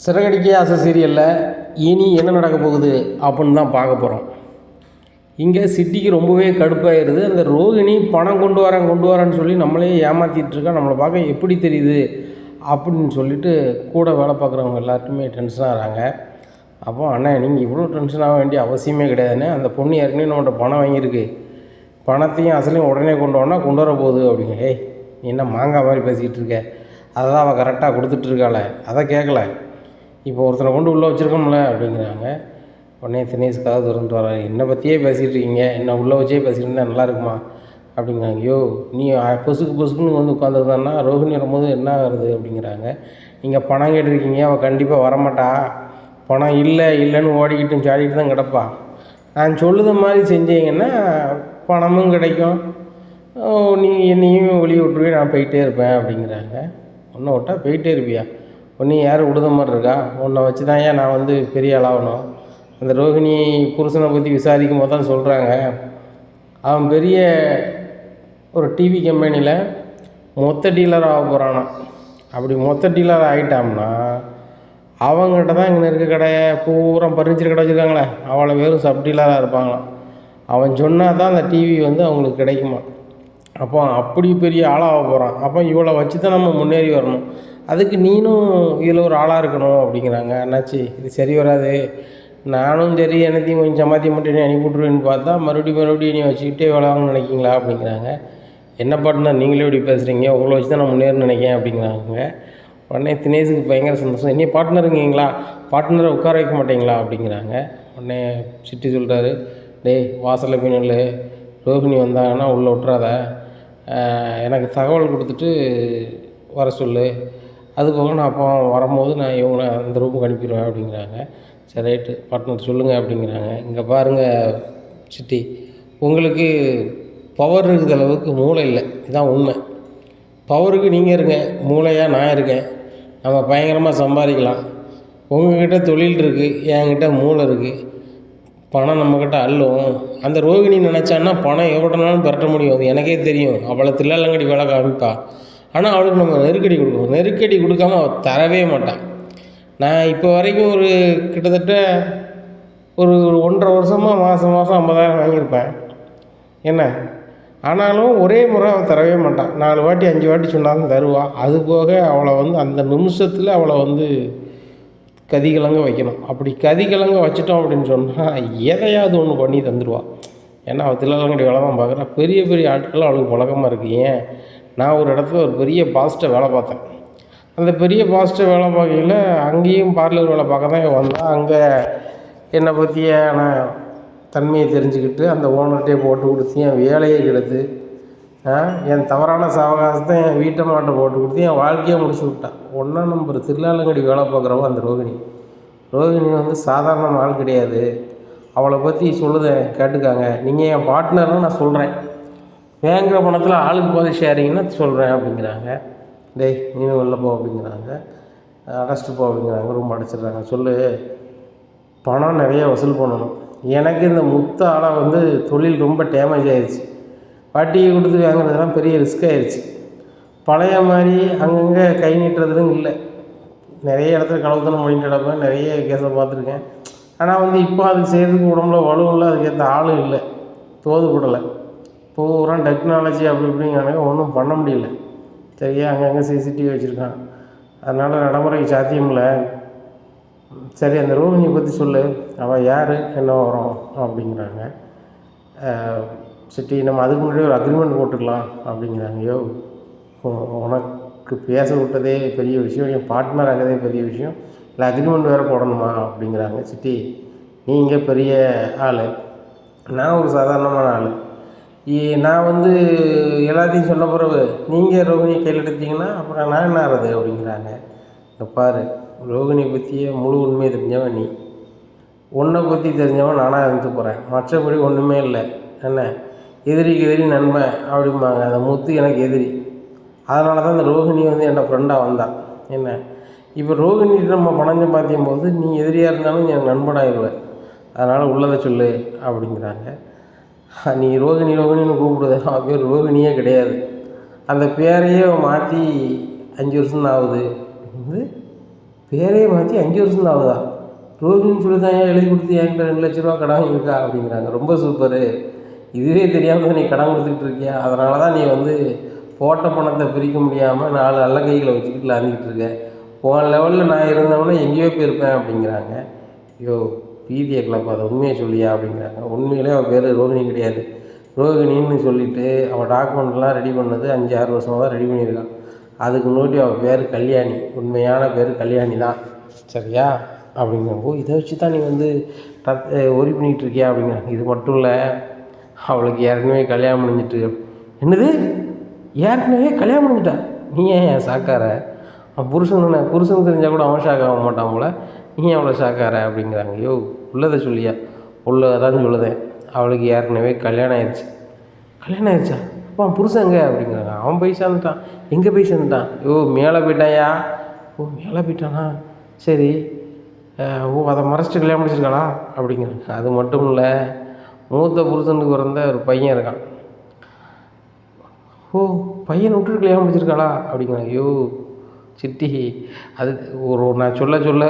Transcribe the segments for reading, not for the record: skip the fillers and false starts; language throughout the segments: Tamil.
சிறகடிக்க ஆசை சீரியலில் இனி என்ன நடக்க போகுது அப்படின்னு தான் பார்க்க போகிறோம். இங்கே சிட்டிக்கு ரொம்பவே கடுப்பாயிருது. அந்த ரோகிணி பணம் கொண்டு வரேன்னு சொல்லி நம்மளே ஏமாற்றிட்டுருக்கா. நம்மளை பார்க்க எப்படி தெரியுது அப்படின்னு சொல்லிட்டு கூட வேலை பார்க்குறவங்க எல்லாருக்குமே டென்ஷனாக ஆகிறாங்க. அப்போ அண்ணா நீங்கள் இவ்வளோ டென்ஷன் ஆக வேண்டிய அவசியமே கிடையாதுண்ணே. அந்த பொண்ணு ஏற்கனவே நம்மகிட்ட பணம் வாங்கியிருக்கு, பணத்தையும் அசலையும் உடனே கொண்டு வர போகுது அப்படிங்க. ஏய் நீ என்ன மாங்காய் மாதிரி பேசிக்கிட்டு இருக்க, அதை தான் அவள் கரெக்டாக கொடுத்துட்ருக்காள, அதை கேட்கல, இப்போ ஒருத்தனை கொண்டு உள்ளே வச்சுருக்கோம்ல அப்படிங்கிறாங்க. உடனே தினேஷ் கதை திறந்துட்டு வர, என்னை பற்றியே பேசிகிட்டு இருக்கீங்க, என்ன உள்ளே வச்சே பேசிகிட்டு இருந்தால் நல்லா இருக்குமா அப்படிங்கிறாங்க. ஐயோ நீ பொசுக்குன்னு வந்து உட்காந்துருந்தான்னா ரோஹிணி வரும்போது என்ன ஆகுறது அப்படிங்கிறாங்க. நீங்கள் பணம் கேட்டிருக்கீங்க, அவள் கண்டிப்பாக வரமாட்டா, பணம் இல்லைன்னு ஓடிக்கிட்டு சாடிக்கிட்டு தான் கிடப்பா. நான் சொல்லுத மாதிரி செஞ்சீங்கன்னா பணமும் கிடைக்கும், நீ என்னையும் வெளியே விட்டுருவே, நான் போயிட்டே இருப்பேன் அப்படிங்கிறாங்க. ஒன்றை விட்டா போயிட்டே இருப்பியா, ஒன்றையும் யாரும் விடுத மாதிரி இருக்கா, உன்னை வச்சு தான் ஏன் நான் வந்து பெரிய ஆளாகணும். அந்த ரோஹிணி புருஷனை பற்றி விசாரிக்கும் போது தான் சொல்கிறாங்க, அவன் பெரிய ஒரு டிவி கம்பெனியில் மொத்த டீலர் ஆக போகிறானா. அப்படி மொத்த டீலர் ஆகிட்டான்னா அவங்ககிட்ட தான் இங்கே இருக்க கடையை பூரா பர்னிச்சர் கடை வச்சுருக்காங்களே, அவளை வெறும் சப் டீலராக இருப்பாங்களாம். அவன் சொன்னால் தான் அந்த டிவி வந்து அவங்களுக்கு கிடைக்குமா. அப்போ அப்படி பெரிய ஆளாக போகிறான். அப்போ இவளை வச்சு தான் நம்ம முன்னேறி வரணும், அதுக்கு நீனும் இதில் ஒரு ஆளாக இருக்கணும் அப்படிங்கிறாங்க. என்னாச்சு இது சரி வராது, நானும் சரி என்னத்தையும் கொஞ்சம் சமாத்தி மட்டும் அனுப்பிவிட்ருவேன்னு பார்த்தா மறுபடியும் நீ வச்சுக்கிட்டே வேலை வாங்கன்னு நினைக்கிங்களா அப்படிங்கிறாங்க. என்ன பார்ட்னர் நீங்களே இப்படி பேசுகிறீங்க, உங்களை வச்சு தான் நான் முன்னேறணும்னு நினைக்கிறேன் அப்படிங்கிறாங்க. உடனே தினேஷுக்கு பயங்கர சந்தோஷம், இனி பார்ட்னருங்கீங்களா, பார்ட்னரை உட்கார வைக்க மாட்டீங்களா அப்படிங்கிறாங்க. உடனே சிட்டி சொல்கிறாரு, டேய் வாசலில் போய் நெல், ரோஹிணி வந்தாங்கன்னா உள்ளே விட்றாத, எனக்கு தகவல் கொடுத்துட்டு வர சொல்லு, அது போக நான் அப்போ வரும்போது நான் இவங்களை அந்த ரூமுக்கு அனுப்பிடுவேன் அப்படிங்கிறாங்க. சரி ரைட்டு பார்ட்னர் சொல்லுங்கள் அப்படிங்கிறாங்க. இங்கே பாருங்கள் சிட்டி, உங்களுக்கு பவர் இருக்கிற அளவுக்கு மூளை இல்லை, இதுதான் உண்மை. பவருக்கு நீங்கள் இருங்க, மூளையாக நான் இருக்கேன், நம்ம பயங்கரமாக சம்பாதிக்கலாம். உங்கள்கிட்ட தொழில் இருக்குது, என்கிட்ட மூளை இருக்குது, பணம் நம்மக்கிட்ட அள்ளும். அந்த ரோகிணி நினச்சான்னா பணம் எவ்வளோனாலும் பெரட்ட முடியும், அது எனக்கே தெரியும். அவளை தில்லாலங்கடி வேலை காமிப்பா. ஆனால் அவளுக்கு நம்ம நெருக்கடி கொடுக்கணும், நெருக்கடி கொடுக்காம அவள் தரவே மாட்டான். நான் இப்போ வரைக்கும் ஒரு கிட்டத்தட்ட ஒரு 1.5 வருஷமாக மாதம் 50,000 வாங்கியிருப்பேன் என்ன. ஆனாலும் ஒரே முறை அவள் தரவே மாட்டான், 4 வாட்டி 5 வாட்டி சொன்னாலும் தருவாள். அது போக அவளை வந்து அந்த நிமிஷத்தில் அவளை வந்து கதிகலங்க வைக்கணும். அப்படி கதிகலங்க வச்சிட்டோம் அப்படின்னு சொன்னால் எதையாவது ஒன்று பண்ணி தந்துடுவாள். ஏன்னா அவள் தில்லாலங்கடி வேலை தான் பார்க்குறா. பெரிய பெரிய ஆட்கள் அவளுக்கு பழக்கமாக இருக்குது. ஏன், நான் ஒரு இடத்துல ஒரு பெரிய பாஸ்ட்டை வேலை பார்த்தேன். அந்த பெரிய பாஸ்ட்டை வேலை பார்க்கையில் அங்கேயும் பார்லர் வேலை பார்க்க தான் வந்தால், அங்கே என்னை பற்றியான தன்மையை தெரிஞ்சுக்கிட்டு அந்த ஓனர்கிட்டே போட்டு கொடுத்து என் வேலையை கெடுத்து, என் தவறான சாவகாசத்தை என் வீட்டை மாட்டை போட்டு கொடுத்து என் வாழ்க்கையை முடிச்சு விட்டான். 1 நம்பர் தில்லாலங்கடி வேலை பார்க்குறவங்க அந்த ரோகிணி. ரோகிணி வந்து சாதாரண ஆள் கிடையாது. அவளை பற்றி சொல்லுதேன் கேட்டுக்காங்க. நீங்கள் என் பார்ட்னர்னு நான் சொல்கிறேன், வேங்கிற பணத்தில் ஆளுக்கு போதை ஷேரிங்னா சொல்கிறேன் அப்படிங்கிறாங்க. டேய் நீனும் வெளில போ அப்படிங்கிறாங்க. அரெஸ்ட்டு போ அப்படிங்கிறாங்க. ரூம் அடைச்சிடுறாங்க. சொல்லு, பணம் நிறைய வசூல் பண்ணணும். எனக்கு இந்த முத்த ஆளை வந்து தொழில் ரொம்ப டேமேஜ் ஆகிடுச்சு, வட்டியை கொடுத்து வாங்குறதுலாம் பெரிய ரிஸ்க் ஆகிடுச்சு. பழைய மாதிரி அங்கங்கே கை நீட்டுறதுலும் இல்லை. நிறைய இடத்துல களவுத்தனம் பண்ணிட்டு கிடப்பேன், நிறைய கேஸை பார்த்துருக்கேன். ஆனால் வந்து இப்போ அதுக்கு செய்கிறதுக்கு உடம்புல வலுவும் இல்லை, அதுக்கேற்ற ஆளும் இல்லை, தோது கூடலை. பூரா டெக்னாலஜி அப்படி இப்படிங்கிறாங்க, ஒன்றும் பண்ண முடியல. சரியா, அங்கங்கே சிசிடிவி வச்சுருக்கான், அதனால் நடைமுறைக்கு சாத்தியம் இல்லை. சரி அந்த ரோஹிணியை பற்றி சொல்லு, அவள் யார், என்ன வரும் அப்படிங்கிறாங்க. சிட்டி நம்ம அதுக்கு முன்னாடி ஒரு அக்ரிமெண்ட் போட்டுக்கலாம் அப்படிங்கிறாங்க. யோ உனக்கு பேச விட்டதே பெரிய விஷயம், என் பார்ட்னர் ஆகதே பெரிய விஷயம், இல்லை அக்ரிமெண்ட் வேறு போடணுமா அப்படிங்கிறாங்க. சிட்டி நீங்கள் பெரிய ஆள், நான் ஒரு சாதாரணமான ஆள். நான் வந்து எல்லாத்தையும் சொன்ன பிறகு நீங்கள் ரோகிணியை கையில் எடுத்தீங்கன்னா அப்புறம் நான் என்ன ஆகிறது அப்படிங்கிறாங்க. இங்கே பாரு, ரோகிணியை பற்றியே முழு உண்மையை தெரிஞ்சவன் நீ, உன்னை பற்றி தெரிஞ்சவன் நானாக இருந்து போகிறேன், மற்றபடி ஒன்றுமே இல்லை. என்ன எதிரிக்கு எதிரி நண்பன் அப்படிம்பாங்க, அந்த முத்து எனக்கு எதிரி. அதனால தான் இந்த ரோஹிணி வந்து என்னோடய ஃப்ரெண்டாக வந்தான். என்ன இப்போ ரோஹிணிட்டு நம்ம பணம் பார்த்தியும் போது நீ எதிரியாக இருந்தாலும் எனக்கு நண்பனாகிடுவேன், அதனால் உள்ளதை சொல்லு அப்படிங்கிறாங்க. நீ ரோகிணின்னு கூப்பிடுது, அவன் பேர் ரோகிணியே கிடையாது, அந்த பேரையே மாற்றி 5 வருஷம் தான் ஆகுது. வந்து பேரே மாற்றி 5 வருஷம் தான் ஆகுதா? ரோஹிணின்னு சொல்லி தான் ஏன் எழுதி கொடுத்து என்கிட்ட 2 லட்ச ரூபா கடன் வாங்கியிருக்கா அப்படிங்கிறாங்க. ரொம்ப சூப்பரு. இதுவே தெரியாமல் நீ கடன் கொடுத்துக்கிட்டு இருக்கியா? அதனால தான் நீ வந்து போட்ட பணத்தை பிரிக்க முடியாமல் 4 நல்ல கைகளை வச்சுக்கிட்டு விளாண்டுக்கிட்டு இருக்க. உன் லெவலில் நான் இருந்தவொடனே எங்கேயோ போயிருப்பேன் அப்படிங்கிறாங்க. ஐயோ பீதியை கிளப்பாத, உண்மையை சொல்லியா அப்படிங்கிறாங்க. உண்மையிலே அவள் பேர் ரோஹிணி கிடையாது. ரோஹிணின்னு சொல்லிவிட்டு அவள் டாக்குமெண்ட்லாம் ரெடி பண்ணது 5-6 வருஷமாக தான் ரெடி பண்ணியிருக்கான். அதுக்கு முன்னாடி அவள் பேர் கல்யாணி, உண்மையான பேர் கல்யாணி தான். சரியா அப்படிங்கிறப்போ இதை வச்சு தான் நீ வந்து ஒரி பண்ணிகிட்டு இருக்கியா அப்படிங்கிறாங்க. இது மட்டும் இல்லை, அவளுக்கு ஏற்கனவே கல்யாணம் முடிஞ்சிட்டு. என்னது ஏற்கனவே கல்யாணம் முடிஞ்சிட்டா? நீ ஏன் சாக்கார? அவன் புருஷனுக்கு தெரிஞ்சால் கூட அவன் ஷாக் ஆக மாட்டான் போல, நீ அவ்வளோ ஷாக்கார அப்படிங்கிறாங்க. ஐயோ உள்ளதை சொல்லியா? உள்ளதான் சொல்லுதேன். அவளுக்கு ஏற்கனவே கல்யாணம் ஆயிடுச்சு. கல்யாணம் ஆயிடுச்சா? அப்போ அவன் புருஷங்க அப்படிங்கிறாங்க. அவன் போய் சேர்ந்துட்டான். எங்கே போய் சேர்ந்துட்டான்? ஐயோ மேலே போயிட்டாயா? ஓ மேலே போயிட்டானா? சரி. ஓ அதை மறைச்சிட்டு கல்யாணம் முடிச்சிருக்காளா அப்படிங்கிறாங்க. அது மட்டும் இல்லை, மூத்த புருஷனுக்கு பிறந்த ஒரு பையன் இருக்கான். ஓ பையனை விட்டுட்டு கல்யாணம் முடிச்சிருக்காளா அப்படிங்கிறாங்க. ஐயோ சிட்டி, அது நான் சொல்ல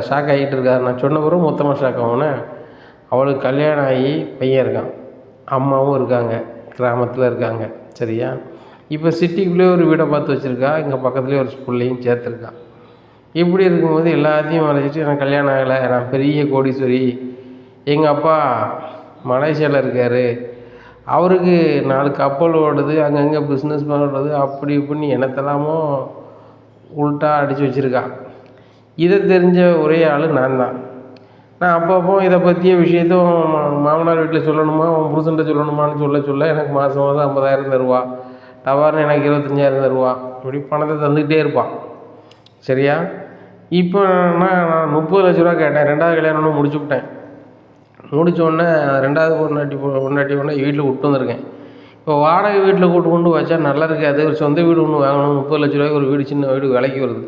ஷாக் ஆகிட்டு இருக்கா. நான் சொன்ன பிறகு மொத்தமாக ஷாக் ஆகுனே. அவளுக்கு கல்யாணம் ஆகி பையன் இருக்கான், அம்மாவும் இருக்காங்க, கிராமத்தில் இருக்காங்க. சரியா? இப்போ சிட்டிக்குள்ளேயே ஒரு வீடை பார்த்து வச்சுருக்கா, இங்கே பக்கத்துலேயே ஒரு ஸ்கூல்லையும் சேர்த்துருக்கா. இப்படி இருக்கும்போது எல்லாத்தையும் வளைச்சிட்டு எனக்கு கல்யாணம் ஆகலை, நான் பெரிய கோடீஸ்வரி, எங்கள் அப்பா மலேசியாவில் இருக்கார், அவருக்கு 4 கப்பல் ஓடுது, அங்கங்கே பிஸ்னஸ் பண்ணுறது, அப்படி இப்படின்னு என்னத்தெல்லாமோ உள்ட்டா அடித்து வச்சுருக்கா. இதை தெரிஞ்ச ஒரே ஆள் நான் தான். நான் அப்பப்போ இதை பற்றிய விஷயத்தும் மாமனார் வீட்டில் சொல்லணுமா, உன் புருஷன்ட்ட சொல்லணுமான்னு சொல்ல எனக்கு மாதம் 50,000 தருவா, டவார்னு எனக்கு 25,000 தருவா, இப்படி பணத்தை தந்துக்கிட்டே இருப்பான். சரியா? இப்போ நான் 30 லட்ச ரூபா கேட்டேன். 2வது கல்யாணம் முடிச்சு விட்டேன். முடித்தோடனே 2வது பொண்டாட்டி வீட்டில் விட்டு வந்திருக்கேன். இப்போ வாடகை வீட்டில் கூட்டு கொண்டு வச்சா நல்லா இருக்காது. ஒரு சொந்த வீடு ஒன்று வாங்கணும். 30 லட்ச ரூபாய்க்கு ஒரு வீடு, சின்ன வீடு விலைக்கு வருது.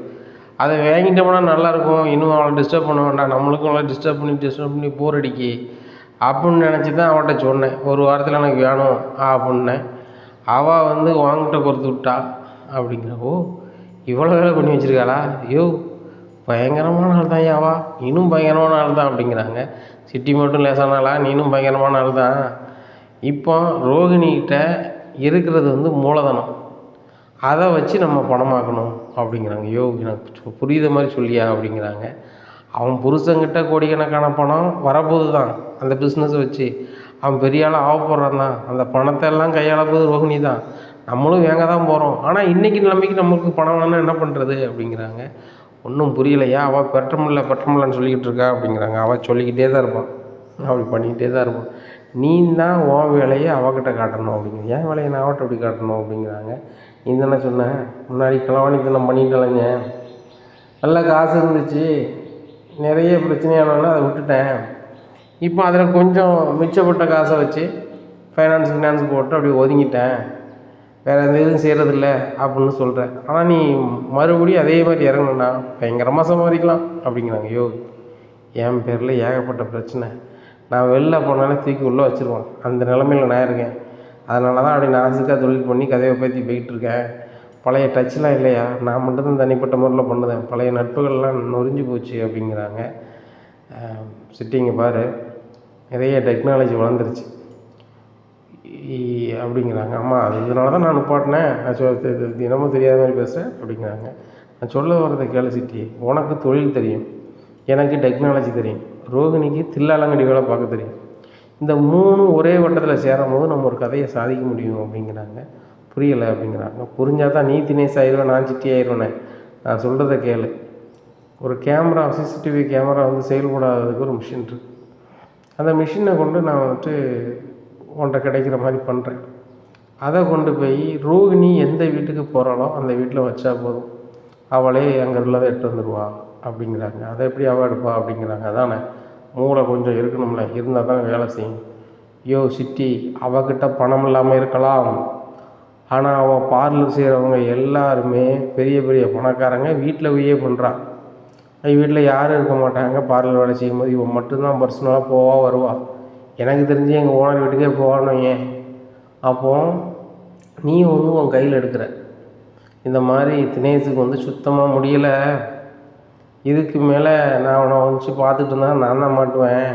அதை வாங்கிட்டோம்னா நல்லாயிருக்கும், இன்னும் அவளை டிஸ்டர்ப் பண்ண வேண்டாம், நம்மளுக்கும் அவளை டிஸ்டர்ப் பண்ணி போர் அடிக்கி அப்படின்னு நினச்சி தான் அவள்கிட்ட சொன்னேன். ஒரு வாரத்தில் எனக்கு வேணும் அப்படின்னேன். அவள் வந்து வாங்கிட்ட பொறுத்து விட்டா அப்படிங்கிற. ஓ இவ்வளோ வேலை பண்ணி வச்சுருக்காளா? ஐயோ பயங்கரமான ஆள் தான் யாவா, நீனும் பயங்கரமான ஆள் தான் அப்படிங்கிறாங்க. சிட்டி மட்டும் லேசானாலா, நீனும் பயங்கரமான ஆள் தான். இப்போ ரோகிணிகிட்ட இருக்கிறது வந்து மூலதனம், அதை வச்சு நம்ம பணமாக்கணும் அப்படிங்கிறாங்க. ஐயோ எனக்கு புரியுத மாதிரி சொல்லியா அப்படிங்கிறாங்க. அவன் புருஷங்கிட்ட கோடிக்கணக்கான பணம் வரப்போகுது தான், அந்த பிஸ்னஸை வச்சு அவன் பெரிய ஆள் ஆக போகிறான் தான். அந்த பணத்தை எல்லாம் கையாள போது ரோகிணி தான், நம்மளும் வேங்க தான் போகிறோம். ஆனால் இன்றைக்கி நிலைமைக்கு நம்மளுக்கு பணம் வேணால் என்ன பண்ணுறது அப்படிங்கிறாங்க. ஒன்றும் புரியலையா? அவள் பெற்றமில்லன்னு சொல்லிக்கிட்டு இருக்கா அப்படிங்கிறாங்க. அவள் சொல்லிக்கிட்டே தான் இருப்பான், அப்படி பண்ணிக்கிட்டே தான் இருப்பான். நீ தான் உன் வேலையை அவகிட்ட காட்டணும் அப்படிங்கிற. ஏன் வேலையை நான் அவட்ட எப்படி காட்டணும் அப்படிங்கிறாங்க. நீ தானே சொன்னேன் முன்னாடி களவாணித்தனம் பண்ணிட்டலைங்க, நல்ல காசு இருந்துச்சு, நிறைய பிரச்சனையானோன்னா அதை விட்டுட்டேன். இப்போ அதில் கொஞ்சம் மிச்சப்பட்ட காசை வச்சு ஃபைனான்ஸ் போட்டு அப்படி ஒதுங்கிட்டேன், வேறு எந்த இதுவும் செய்கிறதில்ல அப்படின்னு சொல்கிறேன். ஆனால் நீ மறுபடியும் அதே மாதிரி இறங்கணுன்னா பயங்கரமாக சம்பாதிக்கலாம் அப்படிங்கிறாங்க. ஐயோ என் பேரில் ஏகப்பட்ட பிரச்சனை, நான் வெளில போனாலே தூக்கி உள்ளே வச்சுருவான், அந்த நிலமையில் நான் இருக்கேன். அதனால தான் அப்படி நாசுக்காக தொழில் பண்ணி கதையை பற்றி போயிட்டுருக்கேன். பழைய டச்செலாம் இல்லையா, நான் மட்டும்தான் தனிப்பட்ட முறையில் பண்ணுதேன், பழைய நட்புகள்லாம் நொறிஞ்சு போச்சு அப்படிங்கிறாங்க. சிட்டிங்க பாரு, நிறைய டெக்னாலஜி வளர்ந்துருச்சு அப்படிங்கிறாங்க. ஆமாம் அது இதனால தான் நான் நிப்பாட்டினேன், தினமும் தெரியாத மாதிரி பேசுகிறேன் அப்படிங்கிறாங்க. நான் சொல்ல வர்றதை கேளு சிட்டி, உனக்கு தொழில் தெரியும், எனக்கு டெக்னாலஜி தெரியும், ரோகிணிக்கு தில்லாலங்கடி வேலை பார்க்க தெரியும். இந்த 3 ஒரே வட்டத்தில் சேரும் போது நம்ம ஒரு கதையை சாதிக்க முடியும் அப்படிங்கிறாங்க. புரியலை அப்படிங்கிறாங்க. புரிஞ்சால் தான் நீ தினேஷ் ஆயிடுவேன், நான் சிட்டி ஆயிடுவேனே. நான் சொல்கிறத கேளு. ஒரு கேமரா, சிசிடிவி கேமரா வந்து செயல்படாததுக்கு ஒரு மிஷின் இருக்குது. அந்த மிஷினை கொண்டு நான் வந்துட்டு உன்கிட்ட கிடைக்கிற மாதிரி பண்ணுறேன். அதை கொண்டு போய் ரோகிணி எந்த வீட்டுக்கு போகிறாளோ அந்த வீட்டில் வச்சா போதும், அவளே அங்கே உள்ளதை எடுத்து வந்துடுவா அப்படிங்கிறாங்க. அதை எப்படி அவள் எடுப்பா அப்படிங்கிறாங்க. அதானே மூளை கொஞ்சம் இருக்கணும்ல, இருந்தால் தான் வேலை செய்யும். யோ சிட்டி, அவகிட்ட பணம் இல்லாமல் இருக்கலாம், ஆனால் அவள் பார்லர் செய்கிறவங்க எல்லாருமே பெரிய பெரிய பணக்காரங்க, வீட்டில் போயே பண்ணுறா. வீட்டில் யாரும் இருக்க மாட்டாங்க, பார்லர் வேலை செய்யும்போது இவன் மட்டும்தான் பர்சனலாக போவா வருவா. எனக்கு தெரிஞ்சு எங்கள் ஓனர் வீட்டுக்கே போவான்னு ஏன். அப்போது நீ வந்து உன் கையில் எடுக்கிற. இந்த மாதிரி தினேஷுக்கு வந்து சுத்தமாக முடியலை, இதுக்கு மேலே நான் அவனை வச்சு பார்த்துட்டு இருந்தால் நான் தான் மாட்டுவேன்.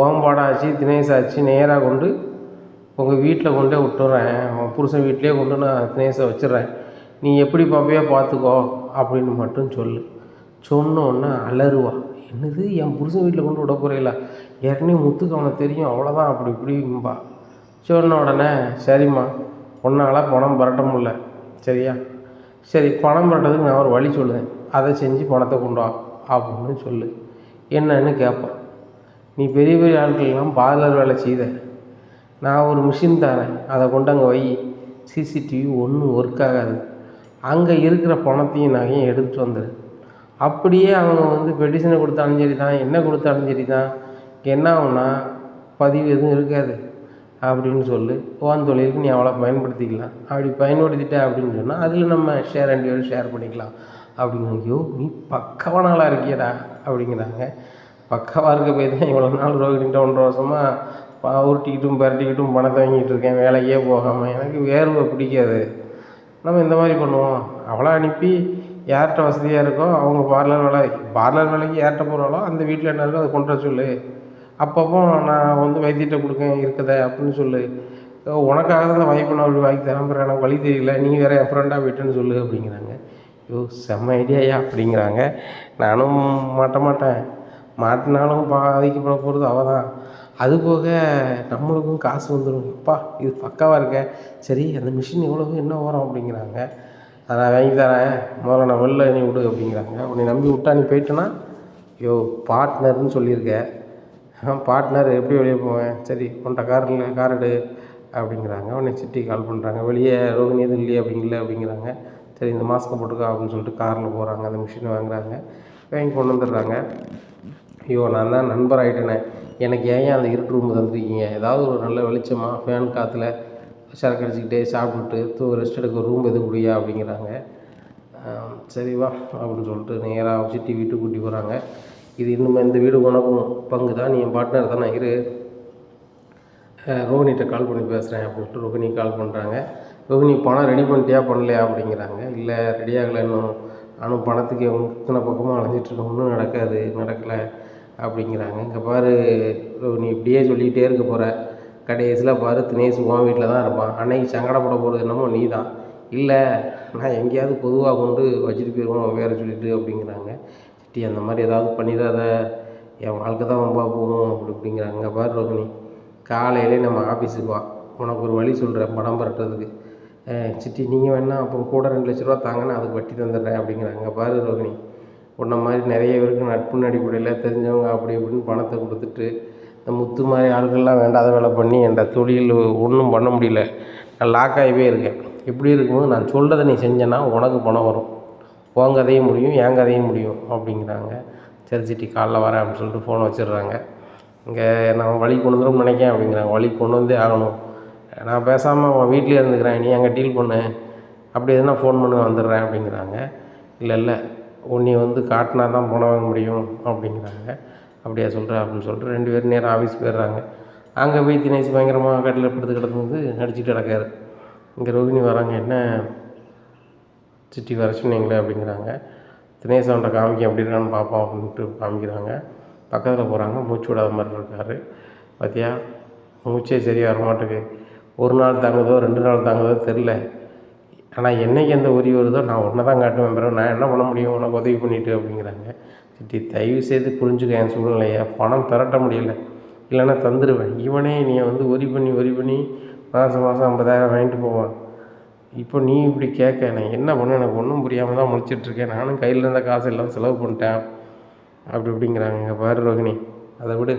ஓம்பாடாச்சு தினேஷ் ஆச்சு நேராக கொண்டு உங்கள் வீட்டில் கொண்டே விட்டுறேன். உன் புருஷன் வீட்டிலே கொண்டு நான் தினேஷை வச்சிடுறேன். நீ எப்படி பார்ப்பியோ பார்த்துக்கோ அப்படின்னு மட்டும் சொல்லு. சொன்னோன்னே அலறுவா. என்னது என் புருஷன் வீட்டில் கொண்டு விட போகிறீங்களா? ஏற்கனவே முத்துக்கு அவனை தெரியும், அவ்வளோதான் அப்படி இப்படிம்பா. சொன்ன உடனே சரிம்மா ஒன்றால் பணம் புரட்ட முடியல, சரியா? சரி பணம் புரட்டதுக்கு நான் ஒரு வழி சொல்லுவேன், அதை செஞ்சு பணத்தை கொண்டு வா அப்படின்னு சொல்லு. என்னன்னு கேட்பான். நீ பெரிய பெரிய ஆட்கள்லாம் பார்லர் வேலை செய்த, நான் ஒரு மிஷின் தரேன், அதை கொண்டு அங்கே வை. சிசிடிவி ஒன்றும் ஒர்க் ஆகாது. அங்கே இருக்கிற பணத்தையும் நகையும் எடுத்துகிட்டு வந்துடு. அப்படியே அவங்க வந்து பெட்டிஷனை கொடுத்தாலும் சரி தான், என்ன கொடுத்தாலும் சரி தான், என்ன ஆகுனா பதிவு எதுவும் இருக்காது அப்படின்னு சொல்லு. ஓன் தொழிலுக்கு நீ அவ்வளோ பயன்படுத்திக்கலாம். அப்படி பயன்படுத்திட்ட அப்படின்னு சொன்னால் அதில் நம்ம 2 பேரும் ஷேர் பண்ணிக்கலாம் அப்படிங்கிறாங்க. ஐயோ நீ பக்கவான ஆளாக இருக்கியடா அப்படிங்கிறாங்க. பக்கவாக இருக்க போய் தான் இவ்வளோ நாள் ரோகிணிகிட்ட 1.5 வருஷமாக உருட்டிக்கிட்டும் பரட்டிக்கிட்டும் பணத்தை வாங்கிட்டு இருக்கேன், வேலைக்கே போகாமல். எனக்கு வேர்வை பிடிக்காது. நம்ம இந்த மாதிரி பண்ணுவோம், அவளை அனுப்பி யார்கிட்ட வசதியாக இருக்கோ அவங்க பார்லர் வேலைக்கு யார்கிட்ட போகிறாலோ அந்த வீட்டில் என்ன இருக்கோ அதை கொண்டு வர சொல்லு. அப்பப்போ நான் வந்து வைத்தியத்தை கொடுக்கேன் இருக்குத அப்படின்னு சொல்லு. உனக்காக தான் அந்த வைப்பு நான் வாங்கி தரேன், எனக்கு வழி தெரியல, நீ வேறு என் ஃப்ரெண்டாக போய்ட்டுன்னு சொல்லு அப்படிங்கிறாங்க. ஐயோ செம்ம ஐடியாயா அப்படிங்கிறாங்க. நானும் மாட்டேன், மாட்டினாலும் பாதிக்கப்பட போகிறது அவள் தான். அதுபோக நம்மளுக்கும் காசு வந்துடும். அப்பா இது பக்காவாக இருக்க. சரி அந்த மிஷின் எவ்வளவு என்ன வரும் அப்படிங்கிறாங்க. அதை நான் வாங்கி தரேன், முதல்ல நான் வெளில நீ விடு அப்படிங்கிறாங்க. உன்னை நம்பி விட்டா நீ போயிட்டேன்னா, ஐயோ பார்ட்னர்னு சொல்லியிருக்க, பார்ட்னர் எப்படி வெளியே போவேன், சரி உன்ட்ட கார் எடு அப்படிங்கிறாங்க. உடனே சிட்டி கால் பண்ணுறாங்க, வெளியே ரோகிணி எதுவும் இல்லையே அப்படிங்கிறாங்க. சரி இந்த மாஸ்க்கை போட்டுக்கோ அப்படின்னு சொல்லிட்டு காரில் போகிறாங்க, அந்த மிஷினை வாங்குறாங்க, வாங்கி கொண்டு வந்துடுறாங்க. ஐயோ நான் தான் நண்பர் ஆகிட்டேனே, எனக்கு ஏன் அந்த இருட்டு ரூம் தந்துருக்கீங்க, ஏதாவது ஒரு நல்ல வெளிச்சமாக ஃபேன் காற்றுல சரக்கு அடிச்சுக்கிட்டே சாப்பிட்டுட்டு ரெஸ்ட் எடுக்க ஒரு ரூம் எதுவும் முடியா அப்படிங்கிறாங்க. சரி வா அப்படின்னு சொல்லிட்டு நேராக சிட்டி வீட்டுக்கு கூட்டி போகிறாங்க. இது இன்னும் இந்த வீடு உனக்கும் பங்கு தான், நீ என் பார்ட்னர் தானே, இரு ரோகிணிகிட்ட கால் பண்ணி பேசுகிறேன் அப்படின்ட்டு ரோகிணி கால் பண்ணுறாங்க. ரோகிணி பணம் ரெடி பண்ணிட்டியா பண்ணலையா அப்படிங்கிறாங்க. இல்லை ரெடி ஆகலை இன்னும், நானும் பணத்துக்கு இத்தனை பக்கமாக அலைஞ்சிட்ருக்கேன், ஒன்றும் நடக்கலை அப்படிங்கிறாங்க. இங்கே பாரு ரோகிணி இப்படியே சொல்லிக்கிட்டே இருக்க போகிற, கடைசியில் பாரு தினேஷ் உன் வீட்டில் தான் இருப்பான், அன்னைக்கு சங்கடப்பட போகிறது என்னமோ நீ தான். இல்லை நான் எங்கேயாவது பொதுவாக கொண்டு வச்சுட்டு போயிடுவோம் வேறு சொல்லிட்டு அப்படிங்கிறாங்க. சிட்டி அந்த மாதிரி ஏதாவது பண்ணிடாத, என் வாழ்க்கை தான் ரொம்ப போகும் அப்படிங்கிறாங்க. பாரு ரோகிணி காலையிலே நம்ம ஆஃபீஸுக்கு வா, உனக்கு ஒரு வழி சொல்கிறேன் பணம் பரட்டுறதுக்கு. சிட்டி நீங்கள் வேணால் அப்புறம் கூட 2 லட்ச ரூபா தாங்கன்னா அதுக்கு வட்டி தந்துடுறேன் அப்படிங்கிறாங்க. பாரு ரோகிணி உன்ன மாதிரி நிறைய பேருக்கு நட்புன்னு அடிப்படையில் தெரிஞ்சவங்க அப்படி இப்படின்னு பணத்தை கொடுத்துட்டு இந்த முத்து மாதிரி ஆட்கள்லாம் வேண்டாத வேலை பண்ணி என் தொழில் ஒன்றும் பண்ண முடியல, நான் லாக் ஆகிவே இருக்கேன். இப்படி இருக்கும்போது நான் சொல்கிறத நீ செஞ்சேன்னா உனக்கு பணம் வரும், உன் கதையும் முடியும் என் கதையும் முடியும் அப்படிங்கிறாங்க. சரி சிட்டி காலைல வரேன் அப்படின்னு சொல்லிட்டு ஃபோனை வச்சிடுறாங்க. இங்கே நான் வழி கொண்டு வந்துடும் நினைக்கிறேன் அப்படிங்கிறாங்க. வழி கொண்டு வந்தே ஆகணும், நான் பேசாமல் உன் வீட்லேயே இருந்துக்கிறேன், நீ அங்கே டீல் பண்ணு, அப்படி எதுனா ஃபோன் பண்ணி வந்துடுறேன் அப்படிங்கிறாங்க. இல்லை உன்னை வந்து காட்டினா தான் பணம் வாங்க முடியும் அப்படிங்கிறாங்க. அப்படியா சொல்கிறேன் அப்படின்னு சொல்லிட்டு 2 பேரும் நேரம் ஆஃபீஸ் போயிடுறாங்க. அங்கே போய் தினேஷ் பயங்கரமாக கட்டில் படுத்து கிடந்து நடிச்சுட்டு கிடக்காரு. இங்கே ரோகிணி வராங்க, என்ன சிட்டி வர சொன்னீங்களே அப்படிங்கிறாங்க. தினேஷ் அவன்கிட்ட காமிக்க எப்படி இருக்கான்னு பார்ப்போம் அப்படின்ட்டு காமிக்கிறாங்க. பக்கத்தில் போகிறாங்க, மூச்சு விடாத மாதிரி இருக்கார். பார்த்தியா மூச்சே சரியாக வரமாட்டுக்கு, ஒரு நாள் தாங்குதோ 2 நாள் தாங்குதோ தெரில, ஆனால் என்றைக்கு எந்த உரி வருதோ நான் ஒன்றை தான் காட்டுவேன், பிறகு நான் என்ன பண்ண முடியும் உனக்கு உதவி பண்ணிவிட்டு அப்படிங்கிறாங்க. சிட்டி தயவு செய்து புரிஞ்சுக்க என் சூழ்நிலையை, பணம் பெரட்ட முடியல, இல்லைன்னா தந்துடுவேன். இவனே நீ வந்து ஒரி பண்ணி மாதம் 50,000 வாங்கிட்டு போவான். இப்போ நீ இப்படி கேட்க நான் என்ன பண்ண, எனக்கு ஒன்றும் புரியாமல் தான் முழிச்சிட்ருக்கேன், நானும் கையில் இருந்த காசு எல்லாம் செலவு பண்ணிட்டேன் அப்படிங்கிறாங்க. இங்கே பாரு ரோகிணி அதை விடு,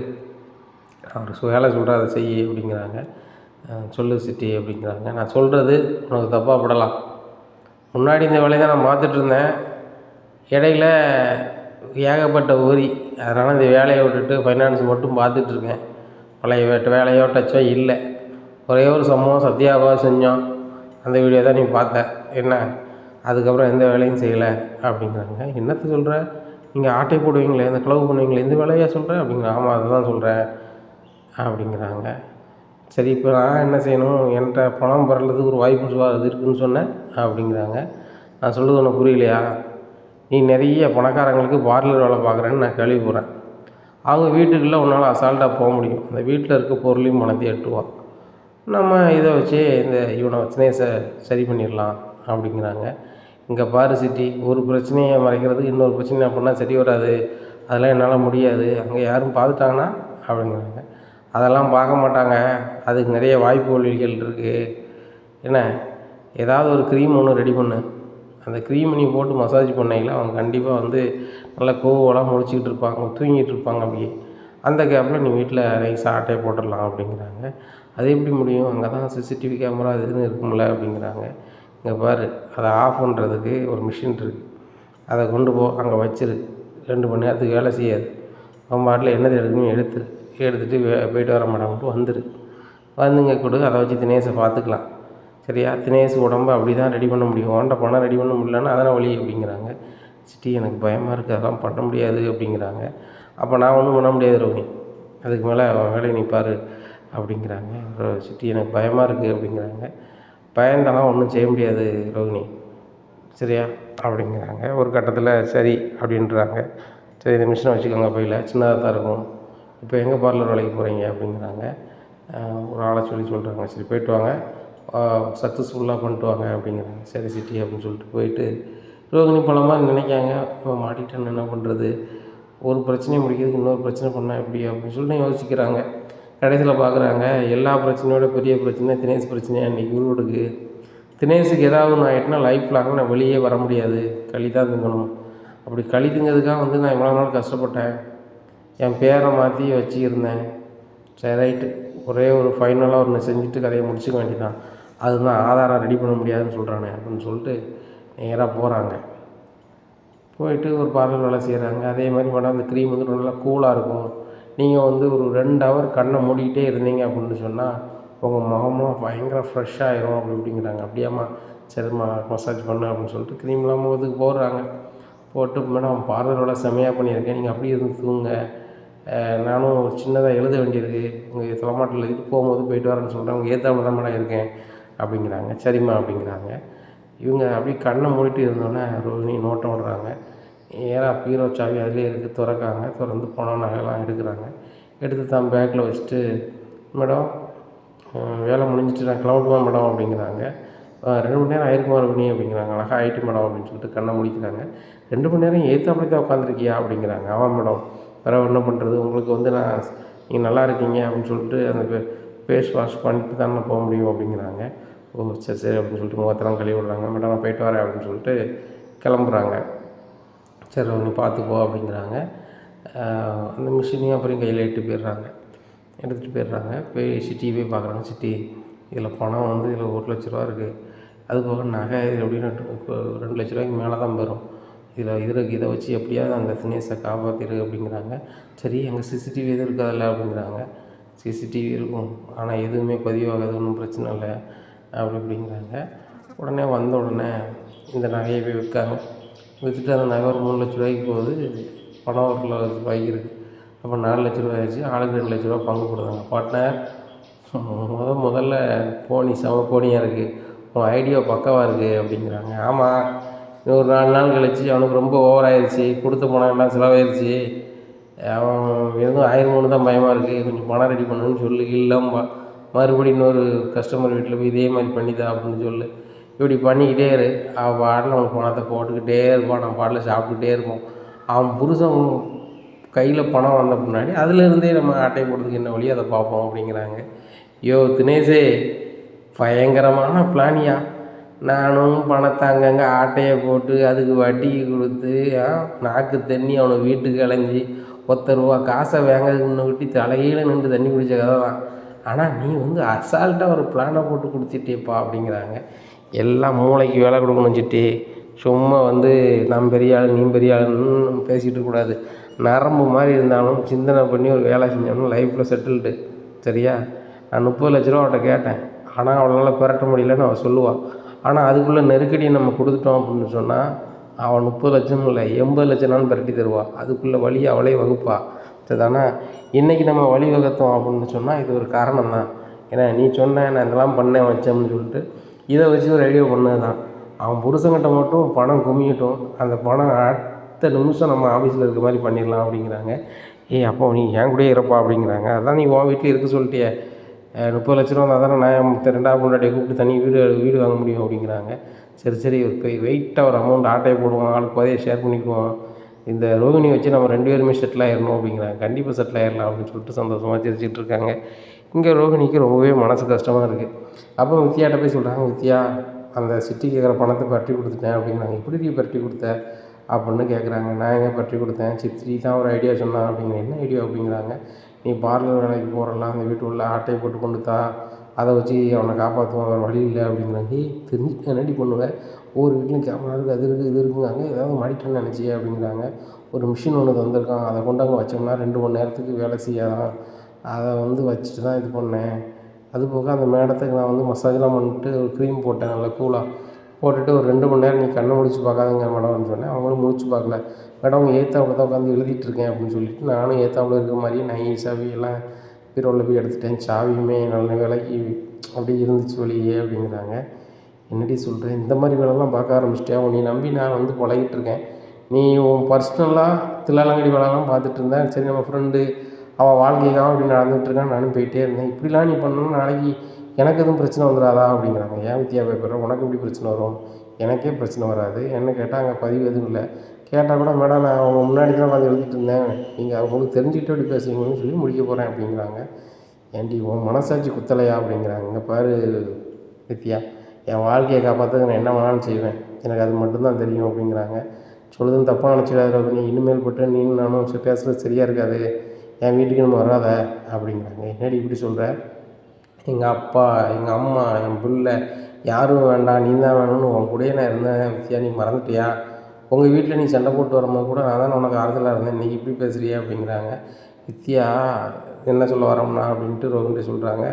அவர் வேலை சொல்கிற அதை செய் அப்படிங்கிறாங்க. சொல்லு சிட்டி அப்படிங்கிறாங்க. நான் சொல்கிறது உனக்கு தப்பாக படலாம், முன்னாடி இந்த வேலையை தான் நான் பார்த்துட்டு இருந்தேன், இடையில ஏகப்பட்ட ஊரி, அதனால் இந்த வேலையை விட்டுட்டு ஃபைனான்ஸ் மட்டும் பார்த்துட்ருக்கேன், பழைய வேலையோ டச்சோ இல்லை. ஒரே ஒரு சம்பவம் சத்யாவாக செஞ்சோம், அந்த வீடியோ தான் நீ பார்த்த, என்ன அதுக்கப்புறம் எந்த வேலையும் செய்யலை அப்படிங்கிறாங்க. என்னத்தை சொல்கிற, நீங்கள் ஆட்டை போடுவீங்களே, இந்த க்ளவு பண்ணுவீங்களே, இந்த வேலையாக சொல்கிறேன் அப்படிங்கிற. ஆமாம் அதை தான் சொல்கிறேன் அப்படிங்கிறாங்க. சரி இப்போ நான் என்ன செய்யணும், என்கிட்ட பணம் பெறதுக்கு ஒரு வாய்ப்பு அது இருக்குதுன்னு சொன்னேன் அப்படிங்கிறாங்க. நான் சொல்கிறது உனக்கு புரியலையா, நீ நிறைய பணக்காரங்களுக்கு பார்லர் வேலை பார்க்குறேன்னு நான் கேள்விப்படுறேன். அவங்க வீட்டுக்குள்ளே உன்னால் அசால்ட்டாக போக முடியும். அந்த வீட்டில் இருக்க பொருளையும் பணத்தையும் எட்டுவான். நம்ம இதை வச்சு இவனை தினேஷை சரி பண்ணிடலாம் அப்படிங்கிறாங்க. இங்கே பாரு சிட்டி, ஒரு பிரச்சனையை மறைக்கிறதுக்கு இன்னொரு பிரச்சனை அப்படின்னா சரி வராது, அதெல்லாம் என்னால் முடியாது, அங்கே யாரும் பார்த்துட்டாங்கன்னா அப்படிங்கிறாங்க. அதெல்லாம் பார்க்க மாட்டாங்க, அதுக்கு நிறைய வாய்ப்பு வழிகள் இருக்குது. என்ன, ஏதாவது ஒரு க்ரீம் ஒன்று ரெடி பண்ணு, அந்த க்ரீம் நீ போட்டு மசாஜ் பண்ணையில் அவங்க கண்டிப்பாக நல்லா கோவலாம் முடிச்சிக்கிட்டு இருப்பாங்க, தூங்கிட்டு இருப்பாங்க. அப்படியே அந்த கேப்பில் நீ வீட்டில் நைஸாக ஆட்டையை போட்டுடலாம் அப்படிங்கிறாங்க. அது எப்படி முடியும், அங்கே தான் சிசிடிவி கேமரா அது இதுன்னு இருக்கும்ல அப்படிங்கிறாங்க. இங்கே பாரு, அதை ஆஃப் பண்ணுறதுக்கு ஒரு மிஷின் இருக்குது, அதை கொண்டு போ, அங்கே வச்சிரு, 2 மணி நேரத்துக்கு வேலை செய்யாது. அவன் பாட்டில் என்னது எடுக்கணும் எடுத்துகிட்டு போயிட்டு வர மாட்டான்ட்டு வந்துரு, வந்துங்க கொடு, அதை வச்சு தினேஷை பார்த்துக்கலாம். சரியா, தினேஷ் உடம்பை அப்படி தான் ரெடி பண்ண முடியும், ஓண்ட பணம் ரெடி பண்ண முடியலன்னா அதான வழி அப்படிங்கிறாங்க. சிட்டி, எனக்கு பயமாக இருக்குது, அதெல்லாம் பண்ண முடியாது அப்படிங்கிறாங்க. அப்போ நான் ஒன்றும் பண்ண முடியாது ரோஹினி, அதுக்கு மேலே வேலையை நீ பாரு அப்படிங்கிறாங்க. சிட்டி, எனக்கு பயமாக இருக்குது அப்படிங்கிறாங்க. பயந்தெல்லாம் ஒன்றும் செய்ய முடியாது ரோஹினி, சரியா அப்படிங்கிறாங்க. ஒரு கட்டத்தில் சரி அப்படின்றாங்க. சரி, இந்த மிஷினை வச்சுக்கோங்க, பையில் சின்னதாக தான் இருக்கும், இப்போ எங்கே பார்லர் வேலைக்கு போகிறீங்க அப்படிங்கிறாங்க. ஒரு ஆளை சொல்கிறாங்க. சரி, போய்ட்டு வாங்க, சக்ஸஸ்ஃபுல்லாக பண்ணிட்டு வாங்க அப்படிங்கிறாங்க. சரி சிட்டி அப்படின்னு சொல்லிட்டு போயிட்டு ரோகிணி பழமாக நினைக்காங்க, மாட்டிட்டேன்னு என்ன பண்ணுறது, ஒரு பிரச்சனையை முடிக்கிறதுக்கு இன்னொரு பிரச்சனை பண்ணால் எப்படி அப்படின்னு சொல்லிட்டு யோசிக்கிறாங்க. கடைசியில் பார்க்குறாங்க, எல்லா பிரச்சனையோட பெரிய பிரச்சனை தினேஷ் பிரச்சனையாக இன்றைக்கி உருவெடுக்கு. தினேஷுக்கு ஏதாவது ஒன்று ஆகிட்டுனா லைஃப் லாங் நான் வெளியே வர முடியாது, களி தான் திங்கணும். அப்படி களி திங்கிறதுக்காக நான் இவ்வளோ நாள் கஷ்டப்பட்டேன், என் பேரை மாற்றி வச்சுருந்தேன். சரி ரைட்டு, ஒரே ஒரு ஃபைனலாக ஒன்று செஞ்சுட்டு கதையை முடிச்சுக்க வேண்டியதான், அதுதான் ஆதாரம் ரெடி பண்ண முடியாதுன்னு சொல்கிறானே அப்படின்னு சொல்லிட்டு நேராக போகிறாங்க. போயிட்டு ஒரு பார்லர் வேலை செய்கிறாங்க. அதே மாதிரி மேடம், அந்த க்ரீம் நல்லா கூலாக இருக்கும், நீங்கள் ஒரு 2 ஹவர் கண்ணை மூடிக்கிட்டே இருந்தீங்க அப்படின்னு சொன்னால் உங்கள் முகம்லாம் பயங்கர ஃப்ரெஷ்ஷாகிடும் அப்படி இப்படிங்கிறாங்க. அப்படியாம்மா, சரிம்மா மசாஜ் பண்ணு அப்படின்னு சொல்லிட்டு க்ரீம்லாம் முகத்துக்கு போடுறாங்க. போட்டு, மேடம் பார்லர் வேலை செம்மையாக பண்ணியிருக்கேன், நீங்கள் அப்படி இருந்து தூங்க, நானும் ஒரு சின்னதாக எழுத வேண்டியிருக்கு, உங்கள் தலைமாட்டில் எழுதிட்டு போகும்போது போயிட்டு வரேன்னு சொல்கிறேன், உங்கள் ஏற்றாப்புல தான் மேடம் இருக்கேன் அப்படிங்கிறாங்க. சரிம்மா அப்படிங்கிறாங்க. இவங்க அப்படியே கண்ணை மூடிட்டு இருந்தோன்னே ரோஹிணி நோட்டம் விடுறாங்க. நேராக பீரோ சாவி அதிலே இருக்குது, திறக்காங்க. திறந்து பணம் நகைலாம் எடுக்கிறாங்க. எடுத்து தான் பேக்கில் வச்சுட்டு, மேடம் வேலை முடிஞ்சிட்டு நான் கிளம்பட்டுமா மேடம் அப்படிங்கிறாங்க. 2 மணி நேரம் ஆயிருக்குமா ரோஹிணி அப்படிங்கிறாங்க. அழகாக ஆகிட்டு மேடம் அப்படின்னு சொல்லிட்டு கண்ணை முடிக்கிறாங்க. 2 மணி நேரம் ஏற்றாப்புல தான் உட்காந்துருக்கியா அப்படிங்கிறாங்க. ஆமாம் மேடம், வேறு என்ன பண்ணுறது, உங்களுக்கு நான் நீங்கள் நல்லா இருக்கீங்க அப்படின்னு சொல்லிட்டு அந்த ஃபேஸ் வாஷ் பண்ணிட்டு தான் நான் போக முடியும் அப்படிங்கிறாங்க. ஓ சரி சரி அப்படின்னு சொல்லிட்டு முகத்தெல்லாம் கழுவி விட்றாங்க. மேடம் நான் போயிட்டு வரேன் அப்படின்னு சொல்லிட்டு கிளம்புறாங்க. சரி நீ பார்த்துப்போ அப்படிங்கிறாங்க. அந்த மிஷினையும் அப்புறம் கையில் எடுத்துகிட்டு போயிடுறாங்க. போய் சிட்டியை போய் பார்க்குறாங்க. சிட்டி, இதில் பணம் இதில் 1 லட்ச ரூபா இருக்குது, அது போக நகை இது எப்படின்னு இப்போ 2 லட்ச ரூபாய்க்கு மேலே தான் வரும், இதை வச்சு எப்படியாவது அந்த தினேஷை காப்பாற்றிடு அப்படிங்கிறாங்க. சரி, எங்கள் சிசிடிவி எதுவும் இருக்காதில்ல அப்படிங்கிறாங்க. சிசிடிவி இருக்கும், ஆனால் எதுவுமே பதிவாகாது, ஒன்றும் பிரச்சனை இல்லை அப்படி இப்படிங்கிறாங்க. உடனே வந்த உடனே இந்த நகையை போய் விற்றுட்டு அந்த நகை ஒரு 3 லட்ச ரூபாய்க்கு போகுது, பணம் 1 லட்ச ரூபாய்க்கு இருக்குது. அப்போ 4 லட்ச ரூபாய் ஆயிடுச்சு. ஆளுக்கு 2 லட்ச ரூபா பங்கு கொடுத்தாங்க. பார்ட்னர், முதல்ல செம போனியாக இருக்குது, உன் ஐடியா பக்காவாக இருக்குது அப்படிங்கிறாங்க. ஆமாம், ஒரு 4 நாள் கழிச்சு அவனுக்கு ரொம்ப ஓவர் ஆயிடுச்சு, கொடுத்த பணம் எல்லாம் செலவாயிடுச்சு, அவன் எதுவும் ஆயிரமோன்னு தான் பயமாக இருக்குது, கொஞ்சம் பணம் ரெடி பண்ணுன்னு சொல்லு, இல்லைம்பா மறுபடியும் இன்னொரு கஸ்டமர் வீட்டில் போய் இதே மாதிரி பண்ணிதான் அப்படின்னு சொல்லு, இப்படி பண்ணிக்கிட்டே இரு, அவன் பாட்டில் அவனுக்கு பணத்தை போட்டுக்கிட்டே இருப்பான், நம்ம பாட்டில் சாப்பிட்டுக்கிட்டே இருப்போம், அவன் புருஷன் கையில் பணம் வந்த முன்னாடி அதுலேருந்தே நம்ம ஆட்டையை போடுறதுக்கு என்ன வழியோ அதை பார்ப்போம் அப்படிங்கிறாங்க. யோ தினேஷே, பயங்கரமான பிளானியா, நானும் பணத்தை அங்கங்கே ஆட்டையை போட்டு அதுக்கு வட்டிக்கு கொடுத்து நாக்கு தண்ணி அவனை வீட்டுக்கு அலைஞ்சி 10 ரூபா காசை வாங்கிறதுக்கு முன்னாடி தலைகீழ நின்று தண்ணி குடித்த கதை தான், ஆனால் நீ அசால்ட்டாக ஒரு பிளானை போட்டு கொடுத்துட்டேப்பா அப்படிங்கிறாங்க. எல்லாம் மூளைக்கு வேலை கொடுக்கணும் சிட்டி, சும்மா நான் பெரிய ஆள் நீ பெரிய ஆளுன்னு பேசிகிட்டு இருக்கக்கூடாது, நரம்பு மாதிரி இருந்தாலும் சிந்தனை பண்ணி ஒரு வேலை செஞ்சோம்னா லைஃப்பில் செட்டில்டு. சரியா, நான் 30 லட்ச ரூபா அவட்ட கேட்டேன், ஆனால் அவளால் பெரட்ட முடியலன்னு அவள் சொல்லுவாள். ஆனால் அதுக்குள்ளே நெருக்கடியை நம்ம கொடுத்துட்டோம் அப்படின்னு சொன்னால் அவள் 30 லட்சம் இல்லை 80 லட்சம்னாலும் பெரட்டி தருவாள், அதுக்குள்ளே வழியை அவளே வகுப்பா. சரிதானா, இன்றைக்கி நம்ம வழி வகுத்தோம் அப்படின்னு சொன்னால் இது ஒரு காரணம் தான். ஏன்னா நீ சொன்ன நான் இதெல்லாம் பண்ணேன் வச்சேன்னு சொல்லிட்டு இதை வச்சு ஒரு ஐடியா பண்ணது தான். அவன் புருஷங்கிட்ட மட்டும் பணம் குமியட்டும், அந்த பணம் அடுத்த நிமிஷம் நம்ம ஆஃபீஸில் இருக்க மாதிரி பண்ணிடலாம் அப்படிங்கிறாங்க. ஏய் அப்போ நீ என் கூடயே இருப்பா அப்படிங்கிறாங்க. அதான் நீ உன் வீட்டில் இருக்க சொல்லிட்டியே, 30 லட்ச ரூபா வந்தால் தானே நான் 2வது பொண்டாட்டியை கூப்பிட்டு தனி வீடு வாங்க முடியும் அப்படிங்கிறாங்க. சரி வெயிட்டாக ஒரு அமௌண்ட் ஆட்டையை போடுவோம், ஆளுக்கு பாதையை ஷேர் பண்ணிக்குவோம், இந்த ரோகிணி வச்சு நம்ம 2 பேருமே செட்டில் ஆயிடணும் அப்படிங்கிறாங்க. கண்டிப்பாக செட்டில் ஆயிடலாம் அப்படின்னு சொல்லிட்டு சந்தோஷமாக சிரிச்சிட்டு இருக்காங்க. இங்கே ரோகிணிக்கு ரொம்பவே மனசு கஷ்டமாக இருக்குது. அப்போ வித்யாட்ட போய் சொல்கிறாங்க, வித்யா அந்த சிட்டி கேட்குற பணத்தை பற்றி கொடுத்துட்டேன் அப்படிங்கிறாங்க. எப்படி நீ பற்றி கொடுத்த அப்படின்னு கேட்குறாங்க. நான் எங்கே பற்றி கொடுத்தேன், சித்தி தான் ஒரு ஐடியா சொன்னான் அப்படிங்கிற. என்ன ஐடியா அப்படிங்கிறாங்க. நீ பார்லர் வேலைக்கு போகிறலாம், அந்த வீட்டு உள்ள ஆட்டையை போட்டு கொண்டு தா, அதை வச்சு அவனை காப்பாற்றுவான், வேறு வழி இல்லை அப்படிங்கிறாங்க. தெரிஞ்சு என்னடி பண்ணுவேன், ஒவ்வொரு வீட்லையும் கேமரா இருக்குது, அது இருக்குது, இது இருக்குங்காங்க. ஏதாவது மாட்டிட்டேன்னு நினச்சியே அப்படிங்கிறாங்க. ஒரு மிஷின் ஒன்று தந்திருக்கான், அதை கொண்டு அங்கே வச்சோம்னா 2 மணி நேரத்துக்கு வேலை செய்யாதான், அதை வச்சுட்டு தான் இது பண்ணேன். அது போக அந்த மேடத்துக்கு நான் மசாஜ்லாம் பண்ணிட்டு ஒரு க்ரீம் போட்டேன், நல்லா கூலாக போட்டுட்டு ஒரு 2 மணி நேரம் நீ கண்ணை முழிச்சு பார்க்காதுங்க மேடம்னு சொன்னேன். அவங்களும் முழிச்சு பார்க்கல. மேடம் ஏத்தாவில் தான் உட்காந்து எழுதிட்டுருக்கேன் அப்படின்னு சொல்லிட்டு, நானும் ஏத்தாவில் இருக்கிற மாதிரியே நைஸாகவே எல்லாம் பீரோவில் போய் எடுத்துட்டேன். சாவியுமே நல்ல வேலைக்கு அப்படியே இருந்துச்சு வெளியே அப்படிங்கிறாங்க. என்னடி சொல்கிறேன், இந்த மாதிரி வேலைலாம் பார்க்க ஆரம்பிச்சிட்டியா, நீ நம்பி நான் பழகிட்டுருக்கேன். நீ உன் பர்சனலாக தில்லாலங்கடி வேலைலாம் பார்த்துட்டு இருந்தேன். சரி நம்ம ஃப்ரெண்டு அவள் வாழ்க்கைக்காக அப்படி நடந்துகிட்ருக்கான்னு நானும் போயிட்டே இருந்தேன். இப்படிலாம் நீ பண்ணணும்னு நாளைக்கு எனக்கு எதுவும் பிரச்சனை வந்துடாதா அப்படிங்கிறாங்க. ஏன் வித்யா பேப்பர் உனக்கு எப்படி பிரச்சனை வரும், எனக்கே பிரச்சனை வராது. என்ன கேட்டால் அங்கே பதிவு எதுவும் இல்லை. கேட்டால் கூட மேடம் நான் அவங்க முன்னாடி தான் உட்காந்து எழுதிட்டு இருந்தேன், நீங்கள் அவங்களுக்கு தெரிஞ்சுக்கிட்டு அப்படி பேசுவீங்கன்னு சொல்லி முடிக்க போகிறேன் அப்படிங்கிறாங்க. ஏன்டி உன் மனசாட்சி குத்தலையா அப்படிங்கிறாங்க. இங்கே பாரு வித்யா, என் வாழ்க்கையை காப்பாற்றுக்கு நான் என்ன வேணாலும் செய்வேன், எனக்கு அது மட்டும்தான் தெரியும் அப்படிங்கிறாங்க. சொல்லுதுன்னு தப்பாக நினச்சிடாத, நீ இனிமேல் பட்டு நீங்களும் நானும் பேசுகிறது சரியாக இருக்காது, என் வீட்டுக்கு நம்ம வராத அப்படிங்கிறாங்க. என்னடி இப்படி சொல்கிற, எங்கள் அப்பா எங்கள் அம்மா என் பிள்ளை யாரும் வேண்டாம், நீ தான் வேணும்னு உன் கூடயே நான் இருந்தேன் வித்யா, நீ மறந்துட்டியா, உங்கள் வீட்டில் நீ சண்டை போட்டு வரும்போது கூட நான் தான் உனக்கு ஆறுதலாக இருந்தேன், இன்றைக்கி இப்படி பேசுகிறியா அப்படிங்கிறாங்க. வித்யா என்ன சொல்ல வரோம்னா அப்படின்ட்டு ரோகிணி சொல்கிறாங்க.